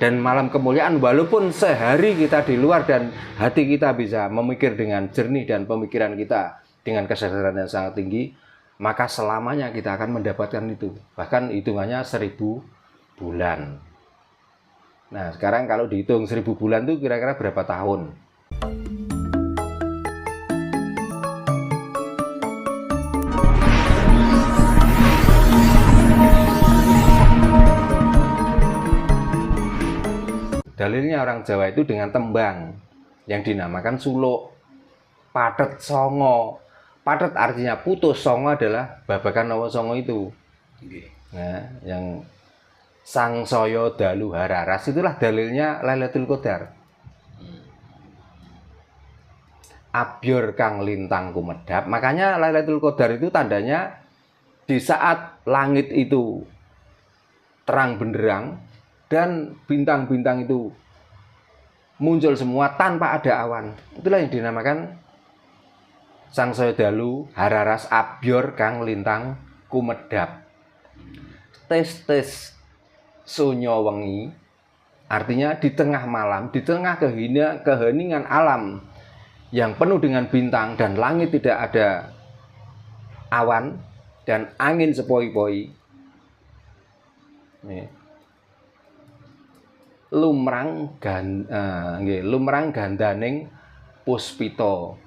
dan malam kemuliaan, walaupun sehari kita di luar dan hati kita bisa memikir dengan jernih dan pemikiran kita dengan kesadaran yang sangat tinggi, maka selamanya kita akan mendapatkan itu. Bahkan hitungannya 1000 bulan. Nah, sekarang kalau dihitung 1000 bulan itu kira-kira berapa tahun? Dalilnya orang Jawa itu dengan tembang yang dinamakan suluk. Pathet songo. Pathet artinya putus, songo adalah babakan nawa songo itu. Nah, yang sangsaya dalu hararas itulah dalilnya Lailatul Qadar. Abyor kang lintang kumedhap. Makanya Lailatul Qadar itu tandanya di saat langit itu terang benderang dan bintang-bintang itu muncul semua tanpa ada awan. Itulah yang dinamakan sangsaya dalu hararas abyor kang lintang kumedhap. Tes sunyo wengi artinya di tengah malam, di tengah keheningan alam yang penuh dengan bintang dan langit tidak ada awan dan angin sepoi-poi. Lumrang gandaning puspito.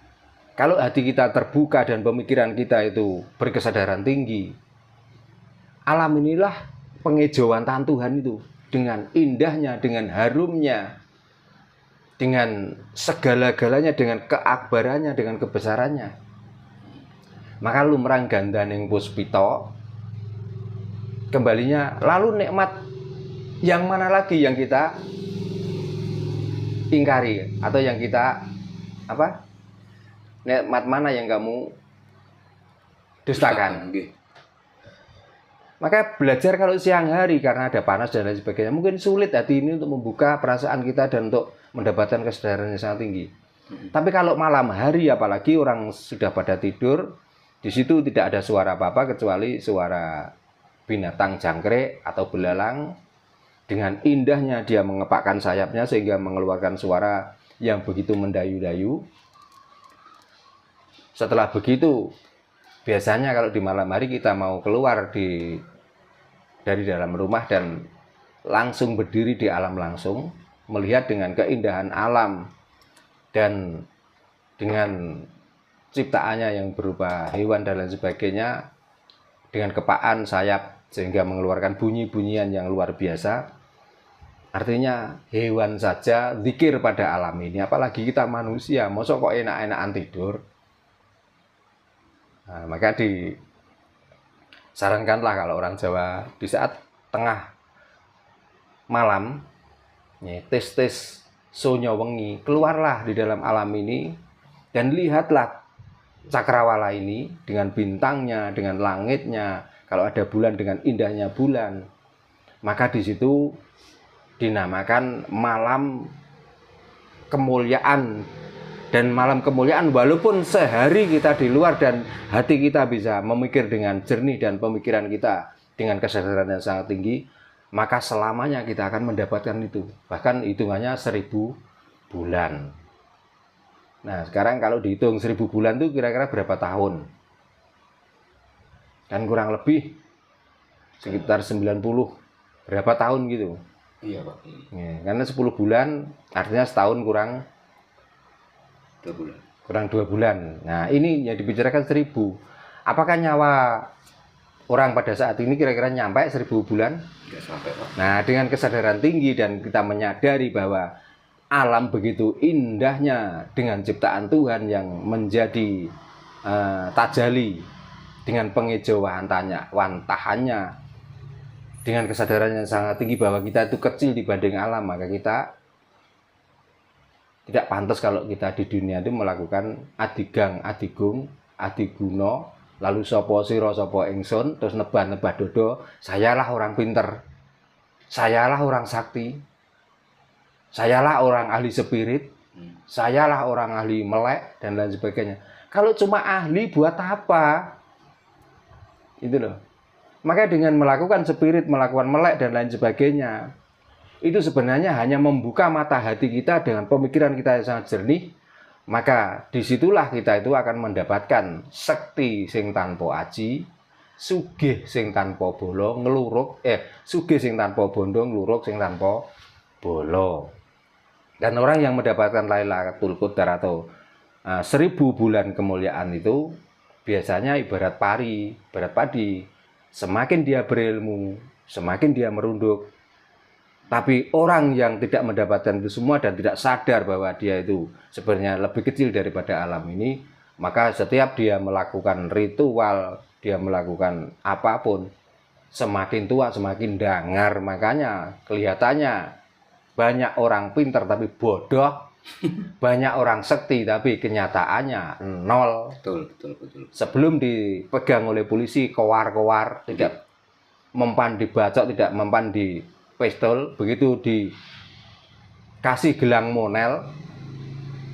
Kalau hati kita terbuka dan pemikiran kita itu berkesadaran tinggi, alam inilah pengejauhan Tuhan itu dengan indahnya, dengan harumnya, dengan segala-galanya, dengan keakbarannya, dengan kebesarannya. Maka lumrang gandaning puspito, kembalinya lalu nikmat yang mana lagi yang kita ingkari atau yang kita nikmat mana yang kamu dustakan? Maka belajar kalau siang hari karena ada panas dan lain sebagainya, mungkin sulit hati ini untuk membuka perasaan kita dan untuk mendapatkan kesadaran yang sangat tinggi. Tapi kalau malam hari, apalagi orang sudah pada tidur, di situ tidak ada suara apa-apa kecuali suara binatang jangkrik atau belalang. Dengan indahnya dia mengepakkan sayapnya sehingga mengeluarkan suara yang begitu mendayu-dayu. Setelah begitu, biasanya kalau di malam hari kita mau keluar dari dalam rumah dan langsung berdiri di alam langsung, melihat dengan keindahan alam dan dengan ciptaannya yang berupa hewan dan lain sebagainya, dengan kepaan sayap sehingga mengeluarkan bunyi-bunyian yang luar biasa. Artinya hewan saja zikir pada alam ini, apalagi kita manusia, mosok kok enak-enakan tidur. Nah, maka disarankanlah kalau orang Jawa di saat tengah malam, tes sunyo wengi, keluarlah di dalam alam ini dan lihatlah cakrawala ini dengan bintangnya, dengan langitnya, kalau ada bulan dengan indahnya bulan. Maka di situ dinamakan malam kemuliaan. Dan malam kemuliaan walaupun sehari kita di luar dan hati kita bisa memikir dengan jernih dan pemikiran kita dengan kesadaran yang sangat tinggi, maka selamanya kita akan mendapatkan itu. Bahkan hitungannya 1000 bulan. Nah, sekarang kalau dihitung 1000 bulan itu kira-kira berapa tahun? Kan kurang lebih sekitar 90 berapa tahun gitu. Iya, Pak. Ya, karena 10 bulan artinya setahun kurang 2 bulan. Kurang 2 bulan. Nah, ini yang dibicarakan 1000. Apakah nyawa orang pada saat ini kira-kira nyampe 1000 bulan? Nggak sampai, Pak. Nah, dengan kesadaran tinggi dan kita menyadari bahwa alam begitu indahnya dengan ciptaan Tuhan yang menjadi tajali dengan pengejauhannya, wantahannya, dengan kesadaran yang sangat tinggi bahwa kita itu kecil dibanding alam, maka kita tidak pantas kalau kita di dunia itu melakukan adigang, adigung, adiguno, lalu sopo siro, sopo ingsun, terus nebah-nebah dodo, sayalah orang pinter, sayalah orang sakti, sayalah orang ahli spirit, sayalah orang ahli melek, dan lain sebagainya. Kalau cuma ahli buat apa? Itu loh. Maka dengan melakukan spirit, melakukan melek dan lain sebagainya, itu sebenarnya hanya membuka mata hati kita dengan pemikiran kita yang sangat jernih, maka disitulah kita itu akan mendapatkan sekti sing tanpa aji, sugih sing tanpa bolo, sugih sing tanpa bondo, ngluruk sing tanpa bolo. Dan orang yang mendapatkan Lailatul Qadar atau 1000 bulan kemuliaan itu biasanya ibarat pari, ibarat padi. Semakin dia berilmu, semakin dia merunduk. Tapi orang yang tidak mendapatkan itu semua dan tidak sadar bahwa dia itu sebenarnya lebih kecil daripada alam ini, maka setiap dia melakukan ritual, dia melakukan apapun, semakin tua semakin dangar. Makanya kelihatannya banyak orang pintar tapi bodoh, banyak orang sekti tapi kenyataannya nol. Betul. Sebelum dipegang oleh polisi, kowar-kowar, tidak mempan dibacok, tidak mempan di pistol, begitu dikasih gelang monel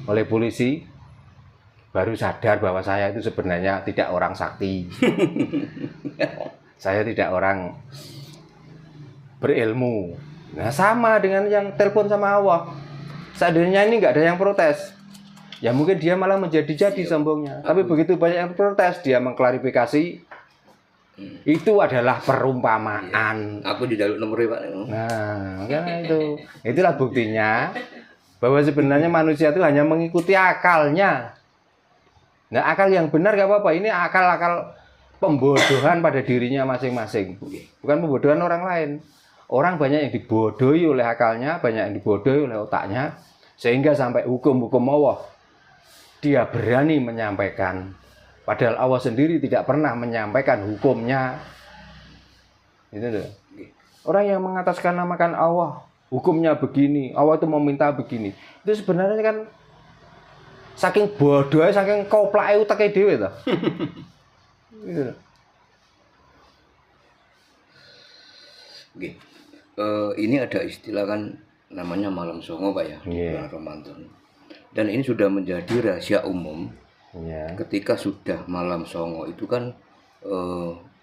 oleh polisi, baru sadar bahwa saya itu sebenarnya tidak orang sakti. Saya tidak orang berilmu. Nah, sama dengan yang telepon sama Allah. Seandainya ini nggak ada yang protes, ya mungkin dia malah menjadi-jadi sombongnya. Tapi begitu banyak yang protes, dia mengklarifikasi. Itu adalah perumpamaan. Aku di jalur nomor Pak. Nah, makanya itulah buktinya bahwa sebenarnya manusia itu hanya mengikuti akalnya. Nah, akal yang benar gak apa-apa. Ini akal-akal pembodohan pada dirinya masing-masing, bukan pembodohan orang lain. Orang banyak yang dibodohi oleh akalnya, banyak yang dibodohi oleh otaknya, sehingga sampai hukum-hukum Allah dia berani menyampaikan. Padahal Allah sendiri tidak pernah menyampaikan hukumnya. Itu loh. Orang yang mengataskan namakan Allah, hukumnya begini, Allah itu meminta begini. Itu sebenarnya kan saking bodohnya, saking koplake uteke dhewe to. Gitu loh. Ini ada istilah kan namanya malam songo Pak ya, bulan Ramadan. Dan ini sudah menjadi rahasia umum. Ketika sudah malam songo itu kan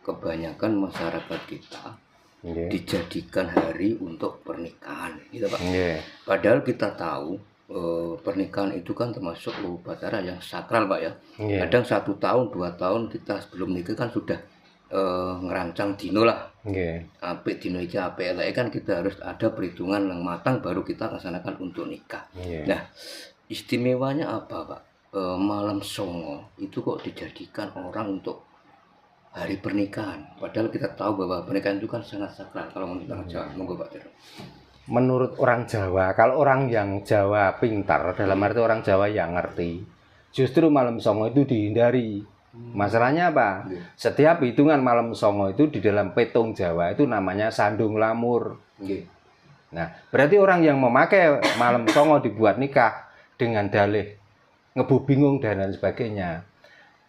kebanyakan masyarakat kita dijadikan hari untuk pernikahan, gitu Pak. Padahal kita tahu pernikahan itu kan termasuk upacara yang sakral Pak ya. Kadang 1 tahun 2 tahun kita sebelum nikah kan sudah ngerancang dino lah. Apik dino iki apik eleke kan kita harus ada perhitungan yang matang baru kita laksanakan untuk nikah. Nah, istimewanya apa Pak? Malam songo itu kok dijadikan orang untuk hari pernikahan, padahal kita tahu bahwa pernikahan itu kan sangat sakral. Kalau menurut orang Jawa, monggo Pak Tero. Menurut orang Jawa, kalau orang yang Jawa pintar, dalam arti orang Jawa yang ngerti, justru malam songo itu dihindari. Masalahnya apa? Setiap hitungan malam songo itu di dalam petung Jawa itu namanya sandung lamur. Nah, berarti orang yang memakai malam songo dibuat nikah dengan dalih ngebu bingung dan lain sebagainya,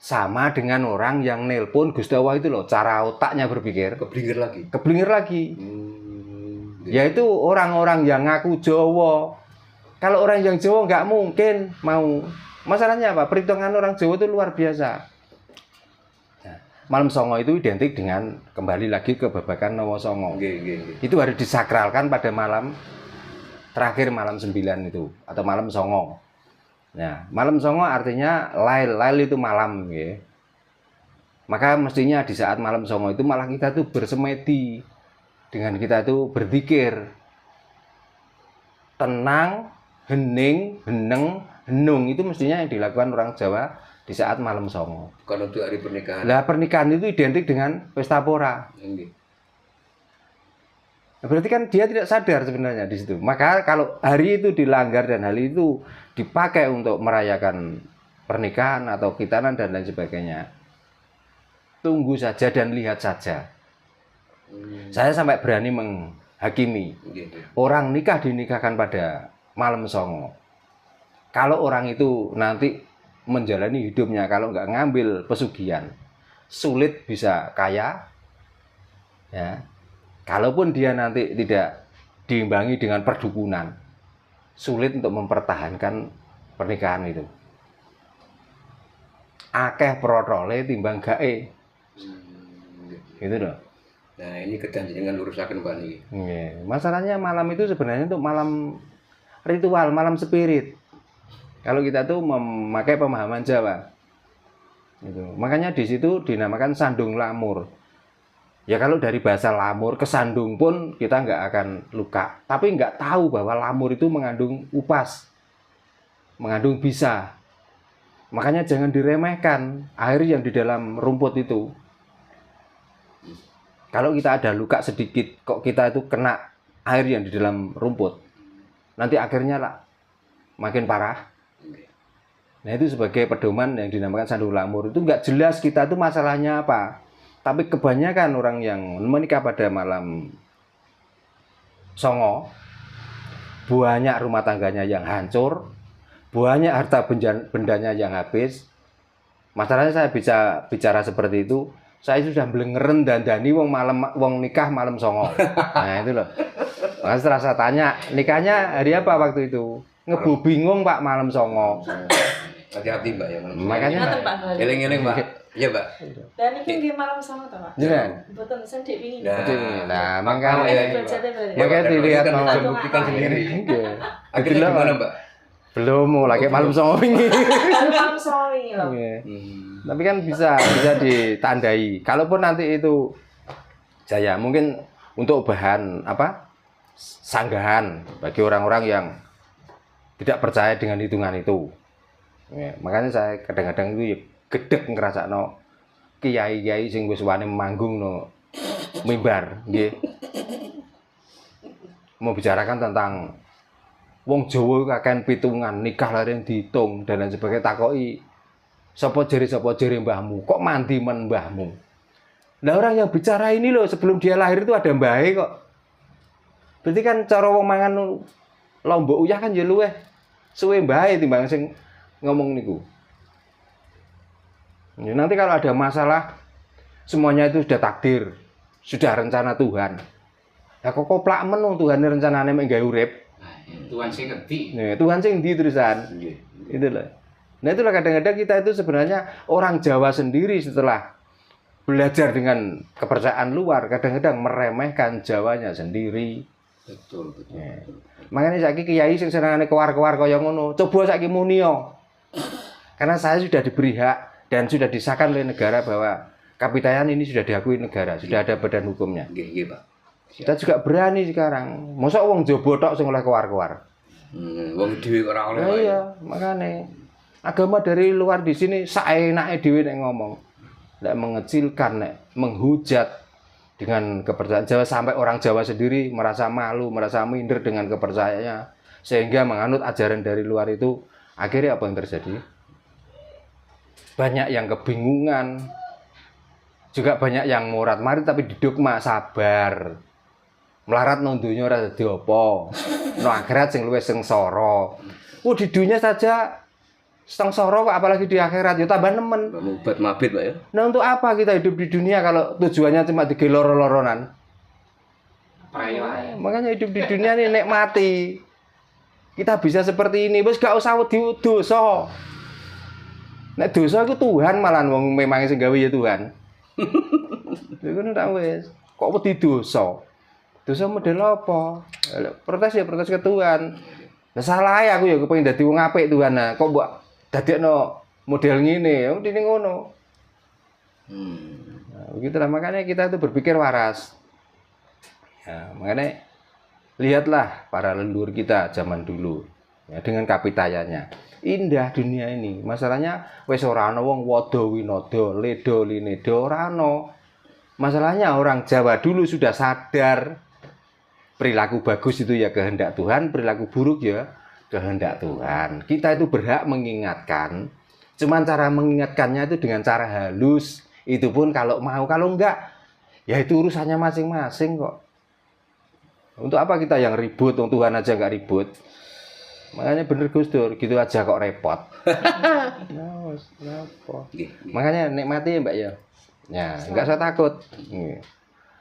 sama dengan orang yang nelpon Gusti Allah itu loh, cara otaknya berpikir keblinger lagi. Yaitu orang-orang yang ngaku Jawa. Kalau orang yang Jawa nggak mungkin mau. Masalahnya apa? Perhitungan orang Jawa itu luar biasa. Nah, malam songo itu identik dengan, kembali lagi ke babakan Nowo Songo. Itu harus disakralkan pada malam terakhir, malam 9 itu, atau malam songo. Nah, malam songo artinya lail itu malam, ya. Maka mestinya di saat malam songo itu malah kita tuh bersemedi, dengan kita tuh berzikir, tenang, hening, heneng, henung, itu mestinya yang dilakukan orang Jawa di saat malam songo. Bukan untuk hari pernikahan. Lah, pernikahan itu identik dengan pesta pora. Berarti kan dia tidak sadar sebenarnya di situ. Maka kalau hari itu dilanggar dan hari itu dipakai untuk merayakan pernikahan atau khitanan dan lain sebagainya, tunggu saja dan lihat saja. Saya sampai berani menghakimi orang dinikahkan pada malam songo. Kalau orang itu nanti menjalani hidupnya, kalau nggak ngambil pesugihan, sulit bisa kaya, ya. Kalaupun dia nanti tidak diimbangi dengan perdukunan, sulit untuk mempertahankan pernikahan itu. Akeh protole timbang gae. Gitu loh. Nah, ini kejanjian lurusaken Pak niki. Nggih. Masalahnya malam itu sebenarnya untuk malam ritual, malam spirit. Kalau kita tuh memakai pemahaman Jawa. Gitu. Makanya di situ dinamakan sandung lamur. Ya kalau dari bahasa lamur ke sandung pun kita nggak akan luka. Tapi nggak tahu bahwa lamur itu mengandung upas. Mengandung bisa. Makanya jangan diremehkan air yang di dalam rumput itu. Kalau kita ada luka sedikit, kok kita itu kena air yang di dalam rumput, nanti akhirnya lah makin parah. Nah itu sebagai pedoman yang dinamakan sandung lamur. Itu nggak jelas kita itu masalahnya apa. Tapi kebanyakan orang yang menikah pada malam Songo, banyak rumah tangganya yang hancur, banyak harta bendanya yang habis. Masalahnya saya bisa bicara seperti itu. Saya sudah belengeren dandani wong nikah malam Songo. Nah itu loh. Mas terasa tanya, nikahnya hari apa waktu itu? Ngebu bingung Pak malam Songo. Hati-hati Mbak ya malam. Makanya eling-eling Mbak. Iya Mbak. Dan ini nggih malam Songo to Pak. Iya. Mboten sendiri wingi. Nah, makanya dilihat mau membuktikan sendiri. Akhirnya gimana Mbak? Belum mau lagi malam Songo ini. Malam Songo ini loh. Tapi kan bisa ditandai. Kalaupun nanti itu jaya, mungkin untuk bahan apa? Sanggahan bagi orang-orang yang tidak percaya dengan hitungan itu. Ya, makanya saya kadang-kadang itu ya gedeg ngrasakno kiai-kiai sing wis wani manggung no mimbar, nggih. Mau bicarakan tentang wong Jawa kakean pitungan, nikah laren dihitung dan lain sebagainya, takoki sapa jere mbahmu, kok mandi men mbahmu. Nah orang yang bicara ini loh sebelum dia lahir itu ada mbahe kok. Berarti kan cara wong mangan lombok uyah kan ya luweh suwe mbahe timbang sing ngomong niku. Ya, nanti kalau ada masalah semuanya itu sudah takdir, sudah rencana Tuhan. Ya kok koplak men wong Tuhan rencanane mek gawe urip. Tuhan sing ngerti. Nah, Tuhan sing ndi terusan. Itu loh. Nah itulah kadang-kadang kita itu sebenarnya orang Jawa sendiri setelah belajar dengan kepercayaan luar kadang-kadang meremehkan Jawanya sendiri. Betul. Ya. Makanya saiki kiai sing senengane kewar-kewar kaya ngono, coba saiki muni yo. Karena saya sudah diberi hak dan sudah disahkan oleh negara bahwa kapitayan ini sudah diakui negara, sudah ada badan hukumnya. Nggih, Pak. Kita juga berani sekarang. Mosok wong Jowo tok sing oleh kewar-kewar. Wong dhewe ora oleh. Iya, makanya agama dari luar di sini saenake dhewe nek ngomong. Nek mengecilkan, nek menghujat dengan kepercayaan Jawa sampai orang Jawa sendiri merasa malu, merasa minder dengan kepercayaannya sehingga menganut ajaran dari luar itu. Akhirnya apa yang terjadi? Banyak yang kebingungan. Juga banyak yang murat-marit tapi didogma sabar. Melarat nang donya ora dadi apa. No akhirat sing luwih sengsara. Di dunia saja sengsara kok apalagi di akhirat ya tambah nemen. Mubat mabit Pak ya. Nah untuk apa kita hidup di dunia kalau tujuannya cuma digeloro-loronan? Makanya hidup di dunia ini nikmati. Kita bisa seperti ini, wis gak usah wedi dosa. Nek dosa iku Tuhan malah wong memang sing gawe ya Tuhan. Iku ndak wis. Kok wedi dosa? Dosa model apa? Protes ya protes ke Tuhan. Lah salah aku ya kepengin dadi wong apik Tuhan. Nah, kok mbok dadekno model ngene, ya mesti ngono. Nah, begitulah makanya kita itu berpikir waras. Ya, makanya lihatlah para leluhur kita zaman dulu ya, dengan kapitayannya. Indah dunia ini. Masalahnya wis ora ana wong wada winada, leda lineda ora ana. Masalahnya orang Jawa dulu sudah sadar perilaku bagus itu ya kehendak Tuhan, perilaku buruk ya kehendak Tuhan. Kita itu berhak mengingatkan. Cuman cara mengingatkannya itu dengan cara halus. Itu pun kalau mau, kalau enggak ya itu urusannya masing-masing kok. Untuk apa kita yang ribut, Tuhan aja nggak ribut. Makanya bener Gus Dur, gitu aja kok repot. Makanya nikmati ya Mbak ya. Ya, nggak usah takut.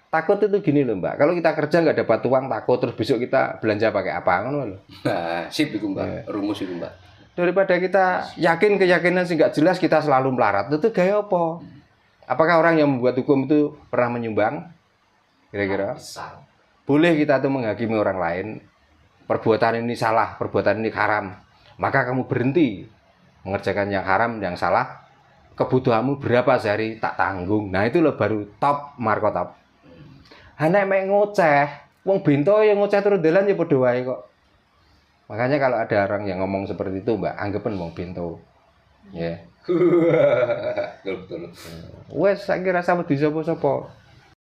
Takut itu gini loh Mbak, kalau kita kerja nggak dapat uang takut, terus besok kita belanja pakai apa ngono loh. Sip itu Mbak, rumus itu Mbak. Daripada kita yakin keyakinan sih nggak jelas kita selalu melarat, itu gaya apa? Apakah orang yang membuat hukum itu pernah menyumbang? Kira-kira. Boleh kita tuh menghakimi orang lain, perbuatan ini salah, perbuatan ini haram. Maka kamu berhenti mengerjakan yang haram, yang salah. Kebutuhanmu berapa sehari tak tanggung. Nah itu loh baru top, marko top. Hanya mek ngoceh, wong bento yang ngoceh terus dalan ya padha wae kok. Makanya kalau ada orang yang ngomong seperti itu, Mbak, anggapan wong bento. Ya. Betul. Wes saiki rasa wedi sapa-sapa.